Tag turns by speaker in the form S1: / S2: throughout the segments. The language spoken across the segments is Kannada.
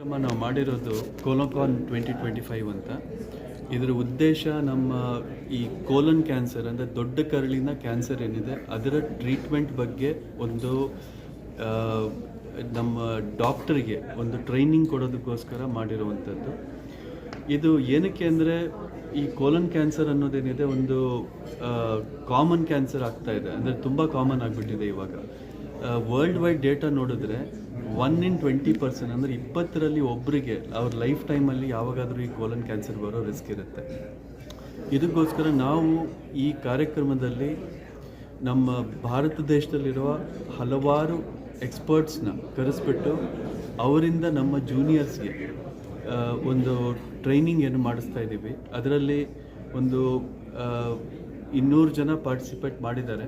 S1: ನಾವು ಮಾಡಿರೋದು ಕೋಲೋಕಾನ್ 2025 ಅಂತ. ಇದರ ಉದ್ದೇಶ ನಮ್ಮ ಈ ಕೋಲನ್ ಕ್ಯಾನ್ಸರ್ ಅಂದರೆ ದೊಡ್ಡ ಕರಳಿನ ಕ್ಯಾನ್ಸರ್ ಏನಿದೆ ಅದರ ಟ್ರೀಟ್ಮೆಂಟ್ ಬಗ್ಗೆ ಒಂದು ನಮ್ಮ ಡಾಕ್ಟರಿಗೆ ಒಂದು ಟ್ರೈನಿಂಗ್ ಕೊಡೋದಕ್ಕೋಸ್ಕರ ಮಾಡಿರುವಂಥದ್ದು. ಇದು ಏನಕ್ಕೆ ಅಂದರೆ ಈ ಕೋಲನ್ ಕ್ಯಾನ್ಸರ್ ಅನ್ನೋದೇನಿದೆ ಒಂದು ಕಾಮನ್ ಕ್ಯಾನ್ಸರ್ ಆಗ್ತಾ ಇದೆ, ಅಂದರೆ ತುಂಬ ಕಾಮನ್ ಆಗಿಬಿಟ್ಟಿದೆ ಇವಾಗ. ವರ್ಲ್ಡ್ ವೈಡ್ ಡೇಟಾ ನೋಡಿದ್ರೆ 1 in 20%, ಅಂದರೆ 20ರಲ್ಲಿ ಒಬ್ಬರಿಗೆ ಅವ್ರ ಲೈಫ್ ಟೈಮಲ್ಲಿ ಯಾವಾಗಾದರೂ ಈ ಕೋಲನ್ ಕ್ಯಾನ್ಸರ್ ಬರೋ ರಿಸ್ಕ್ ಇರುತ್ತೆ. ಇದಕ್ಕೋಸ್ಕರ ನಾವು ಈ ಕಾರ್ಯಕ್ರಮದಲ್ಲಿ ನಮ್ಮ ಭಾರತ ದೇಶದಲ್ಲಿರುವ ಹಲವಾರು ಎಕ್ಸ್ಪರ್ಟ್ಸ್ನ ಕರೆಸ್ಬಿಟ್ಟು ಅವರಿಂದ ನಮ್ಮ ಜೂನಿಯರ್ಸ್ಗೆ ಒಂದು ಟ್ರೈನಿಂಗ್ ಏನು ಮಾಡಿಸ್ತಾ ಇದ್ದೀವಿ. ಅದರಲ್ಲಿ ಒಂದು 200 ಜನ ಪಾರ್ಟಿಸಿಪೇಟ್ ಮಾಡಿದ್ದಾರೆ.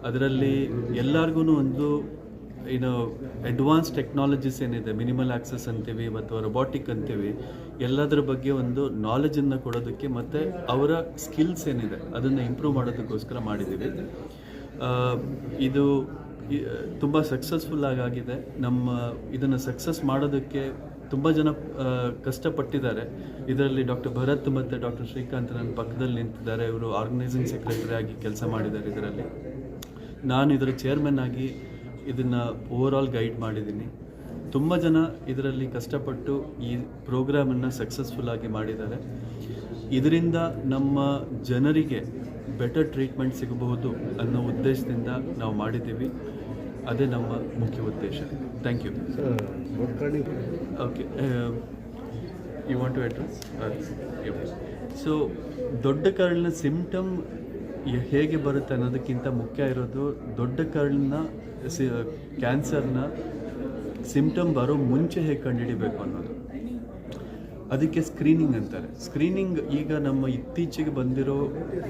S1: ಅದರಲ್ಲಿ ಎಲ್ಲರಿಗೂ ಒಂದು ಅಡ್ವಾನ್ಸ್ ಟೆಕ್ನಾಲಜೀಸ್ ಏನಿದೆ, ಮಿನಿಮಲ್ ಆಕ್ಸೆಸ್ ಅಂತೀವಿ ಮತ್ತು ರೊಬೋಟಿಕ್ ಅಂತೀವಿ, ಎಲ್ಲದರ ಬಗ್ಗೆ ಒಂದು ನಾಲೆಜನ್ನು ಕೊಡೋದಕ್ಕೆ ಮತ್ತು ಅವರ ಸ್ಕಿಲ್ಸ್ ಏನಿದೆ ಅದನ್ನು ಇಂಪ್ರೂವ್ ಮಾಡೋದಕ್ಕೋಸ್ಕರ ಮಾಡಿದ್ದೀವಿ. ಇದು ತುಂಬ ಸಕ್ಸಸ್ಫುಲ್ ಆಗಿದೆ. ಇದನ್ನು ಸಕ್ಸಸ್ ಮಾಡೋದಕ್ಕೆ ತುಂಬ ಜನ ಕಷ್ಟಪಟ್ಟಿದ್ದಾರೆ. ಇದರಲ್ಲಿ ಡಾಕ್ಟರ್ ಭರತ್ ಮತ್ತು ಡಾಕ್ಟರ್ ಶ್ರೀಕಾಂತ್ ನನ್ನ ಪಕ್ಕದಲ್ಲಿ ನಿಂತಿದ್ದಾರೆ. ಇವರು ಆರ್ಗನೈಸಿಂಗ್ ಸೆಕ್ರೆಟರಿ ಆಗಿ ಕೆಲಸ ಮಾಡಿದ್ದಾರೆ. ಇದರಲ್ಲಿ ನಾನು ಇದರ ಚೇರ್ಮನ್ ಆಗಿ ಇದನ್ನು ಓವರಾಲ್ ಗೈಡ್ ಮಾಡಿದ್ದೀನಿ. ತುಂಬ ಜನ ಇದರಲ್ಲಿ ಕಷ್ಟಪಟ್ಟು ಈ ಪ್ರೋಗ್ರಾಮನ್ನು ಸಕ್ಸಸ್ಫುಲ್ಲಾಗಿ ಮಾಡಿದ್ದಾರೆ. ಇದರಿಂದ ನಮ್ಮ ಜನರಿಗೆ ಬೆಟರ್ ಟ್ರೀಟ್ಮೆಂಟ್ ಸಿಗಬಹುದು ಅನ್ನೋ ಉದ್ದೇಶದಿಂದ ನಾವು ಮಾಡಿದ್ದೀವಿ. ಅದೇ ನಮ್ಮ ಮುಖ್ಯ ಉದ್ದೇಶ. Thank you. Okay, you want to address? So ದೊಡ್ಡ ಕರಳಿನ ಸಿಂಪ್ಟಮ್ ಹೇಗೆ ಬರುತ್ತೆ ಅನ್ನೋದಕ್ಕಿಂತ ಮುಖ್ಯ ಇರೋದು ದೊಡ್ಡ ಕರಳಿನ ಕ್ಯಾನ್ಸರ್ನ ಸಿಂಪ್ಟಮ್ ಬರೋ ಮುಂಚೆ ಹೇಗೆ ಕಂಡುಹಿಡಿಬೇಕು ಅನ್ನೋದು. ಅದಕ್ಕೆ ಸ್ಕ್ರೀನಿಂಗ್ ಅಂತಾರೆ. ಸ್ಕ್ರೀನಿಂಗ್ ಈಗ ನಮ್ಮ ಇತ್ತೀಚೆಗೆ ಬಂದಿರೋ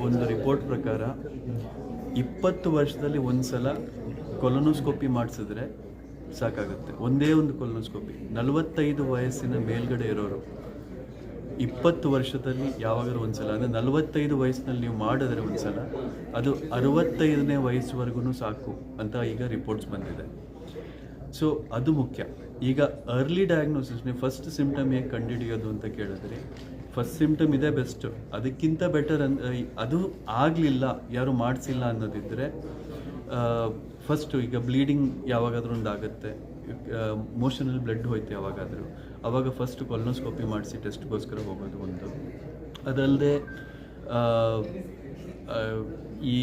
S1: ಒಂದು ರಿಪೋರ್ಟ್ ಪ್ರಕಾರ 20 ವರ್ಷದಲ್ಲಿ ಒಂದು ಸಲ ಕೊಲೊನೋಸ್ಕೋಪಿ ಮಾಡಿಸಿದ್ರೆ ಸಾಕಾಗುತ್ತೆ. ಒಂದೇ ಒಂದು ಕೊಲೊನೋಸ್ಕೋಪಿ. 45 ವಯಸ್ಸಿನ ಮೇಲ್ಗಡೆ ಇರೋರು 20 ವರ್ಷದಲ್ಲಿ ಯಾವಾಗಾದ್ರೂ ಒಂದು ಸಲ, ಅಂದರೆ 45 ವಯಸ್ಸಿನಲ್ಲಿ ನೀವು ಮಾಡಿದ್ರೆ ಒಂದು ಸಲ, ಅದು 65ನೇ ವಯಸ್ಸುವರೆಗೂ ಸಾಕು ಅಂತ ಈಗ ರಿಪೋರ್ಟ್ಸ್ ಬಂದಿದೆ. ಸೊ ಅದು ಮುಖ್ಯ. ಈಗ ಅರ್ಲಿ ಡಯಾಗ್ನೋಸಿಸ್, ನೀವು ಫಸ್ಟ್ ಸಿಂಪ್ಟಮ್ ಹೇಗೆ ಕಂಡುಹಿಡಿಯೋದು ಅಂತ ಕೇಳಿದ್ರೆ, ಫಸ್ಟ್ ಸಿಂಪ್ಟಮ್ ಇದೆ ಬೆಸ್ಟು. ಅದಕ್ಕಿಂತ ಬೆಟರ್ ಅದು ಆಗಲಿಲ್ಲ, ಯಾರು ಮಾಡಿಸಿಲ್ಲ ಅನ್ನೋದಿದ್ದರೆ, ಫಸ್ಟು ಈಗ ಬ್ಲೀಡಿಂಗ್ ಯಾವಾಗಾದ್ರೂ ಒಂದು ಆಗುತ್ತೆ, ಮೋಷನಲ್ಲಿ ಬ್ಲಡ್ ಹೋಯ್ತು ಯಾವಾಗಾದರೂ, ಆವಾಗ ಫಸ್ಟ್ ಕೊಲೊನೋಸ್ಕೋಪಿ ಮಾಡಿಸಿ ಟೆಸ್ಟ್ಗೋಸ್ಕರ ಹೋಗೋದು ಒಂದು. ಅದಲ್ಲದೆ ಈ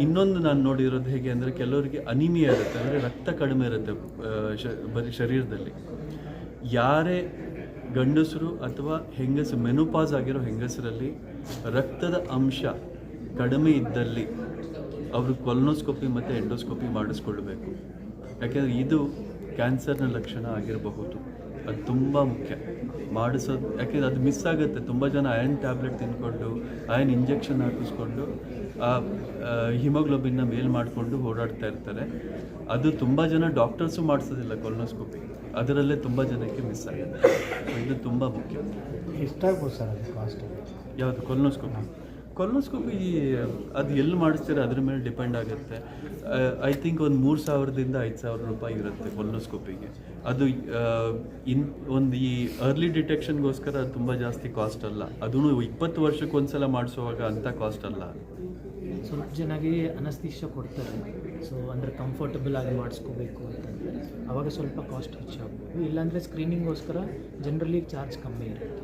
S1: ಇನ್ನೊಂದು ನಾನು ನೋಡಿರೋದು ಹೇಗೆ ಅಂದರೆ, ಕೆಲವರಿಗೆ ಅನಿಮಿಯಾ ಇರುತ್ತೆ, ಅಂದರೆ ರಕ್ತ ಕಡಿಮೆ ಇರುತ್ತೆ ಬರೀ ಶರೀರದಲ್ಲಿ. ಯಾರೇ ಗಂಡಸರು ಅಥವಾ ಹೆಂಗಸರು, ಮೆನೋಪಾಸ್ ಆಗಿರೋ ಹೆಂಗಸರಲ್ಲಿ ರಕ್ತದ ಅಂಶ ಕಡಿಮೆ ಇದ್ದಲ್ಲಿ ಅವರು ಕೊಲೊನೋಸ್ಕೋಪಿ ಮತ್ತು ಎಂಡೋಸ್ಕೋಪಿ ಮಾಡಿಸ್ಕೊಳ್ಬೇಕು. ಯಾಕೆಂದರೆ ಇದು ಕ್ಯಾನ್ಸರ್ನ ಲಕ್ಷಣ ಆಗಿರಬಹುದು. ಅದು ತುಂಬ ಮುಖ್ಯ ಮಾಡಿಸೋದು. ಯಾಕೆಂದರೆ ಅದು ಮಿಸ್ ಆಗುತ್ತೆ. ತುಂಬ ಜನ ಅಯನ್ ಟ್ಯಾಬ್ಲೆಟ್ ತಿಂದ್ಕೊಂಡು, ಅಯನ್ ಇಂಜೆಕ್ಷನ್ ಹಾಕಿಸ್ಕೊಂಡು ಆ ಹಿಮೋಗ್ಲೋಬಿನ್ನ ಮೇಲ್ ಮಾಡಿಕೊಂಡು ಓಡಾಡ್ತಾ ಇರ್ತಾರೆ. ಅದು ತುಂಬ ಜನ ಡಾಕ್ಟರ್ಸು ಮಾಡಿಸೋದಿಲ್ಲ ಕೊಲೊನೋಸ್ಕೋಪಿ. ಅದರಲ್ಲೇ ತುಂಬ ಜನಕ್ಕೆ ಮಿಸ್ ಆಗುತ್ತೆ. ಇದು ತುಂಬ ಮುಖ್ಯ.
S2: ಎಷ್ಟಾಗ್ಬೋದು ಸರ್ ಅದು ಕಾಸ್ಟ್?
S1: ಯಾವುದು ಕೊಲೊನೋಸ್ಕೋಪಿ? ಕೊಲೊನೋಸ್ಕೋಪಿ ಅದು ಎಲ್ಲಿ ಮಾಡಿಸ್ತೀರ ಅದ್ರ ಮೇಲೆ ಡಿಪೆಂಡ್ ಆಗುತ್ತೆ. ಐ ಥಿಂಕ್ ಒಂದು 3,000ದಿಂದ 5,000 ರೂಪಾಯಿ ಇರುತ್ತೆ ಕೊಲೊನೋಸ್ಕೋಪಿಗೆ. ಅದು ಒಂದು ಈ ಅರ್ಲಿ ಡಿಟೆಕ್ಷನ್ಗೋಸ್ಕರ ತುಂಬ ಜಾಸ್ತಿ ಕಾಸ್ಟ್ ಅಲ್ಲ. ಅದೂ 20 ವರ್ಷಕ್ಕೆ ಒಂದು ಸಲ ಮಾಡಿಸುವಾಗ ಅಂಥ ಕಾಸ್ಟ್ ಅಲ್ಲ.
S2: ಸ್ವಲ್ಪ ಜನಗೆ ಅನಸ್ತೀಶ ಕೊಡ್ತಾರೆ, ಸೊ ಅಂದರೆ ಕಂಫರ್ಟಬಲ್ ಆಗಿ ಮಾಡಿಸ್ಕೋಬೇಕು ಅಂತಂದರೆ ಅವಾಗ ಸ್ವಲ್ಪ ಕಾಸ್ಟ್ ಹೆಚ್ಚಾಗ್ಬೋದು. ಇಲ್ಲಾಂದರೆ ಸ್ಕ್ರೀನಿಂಗೋಸ್ಕರ ಜನರಲಿ ಚಾರ್ಜ್ ಕಮ್ಮಿ ಇರುತ್ತೆ.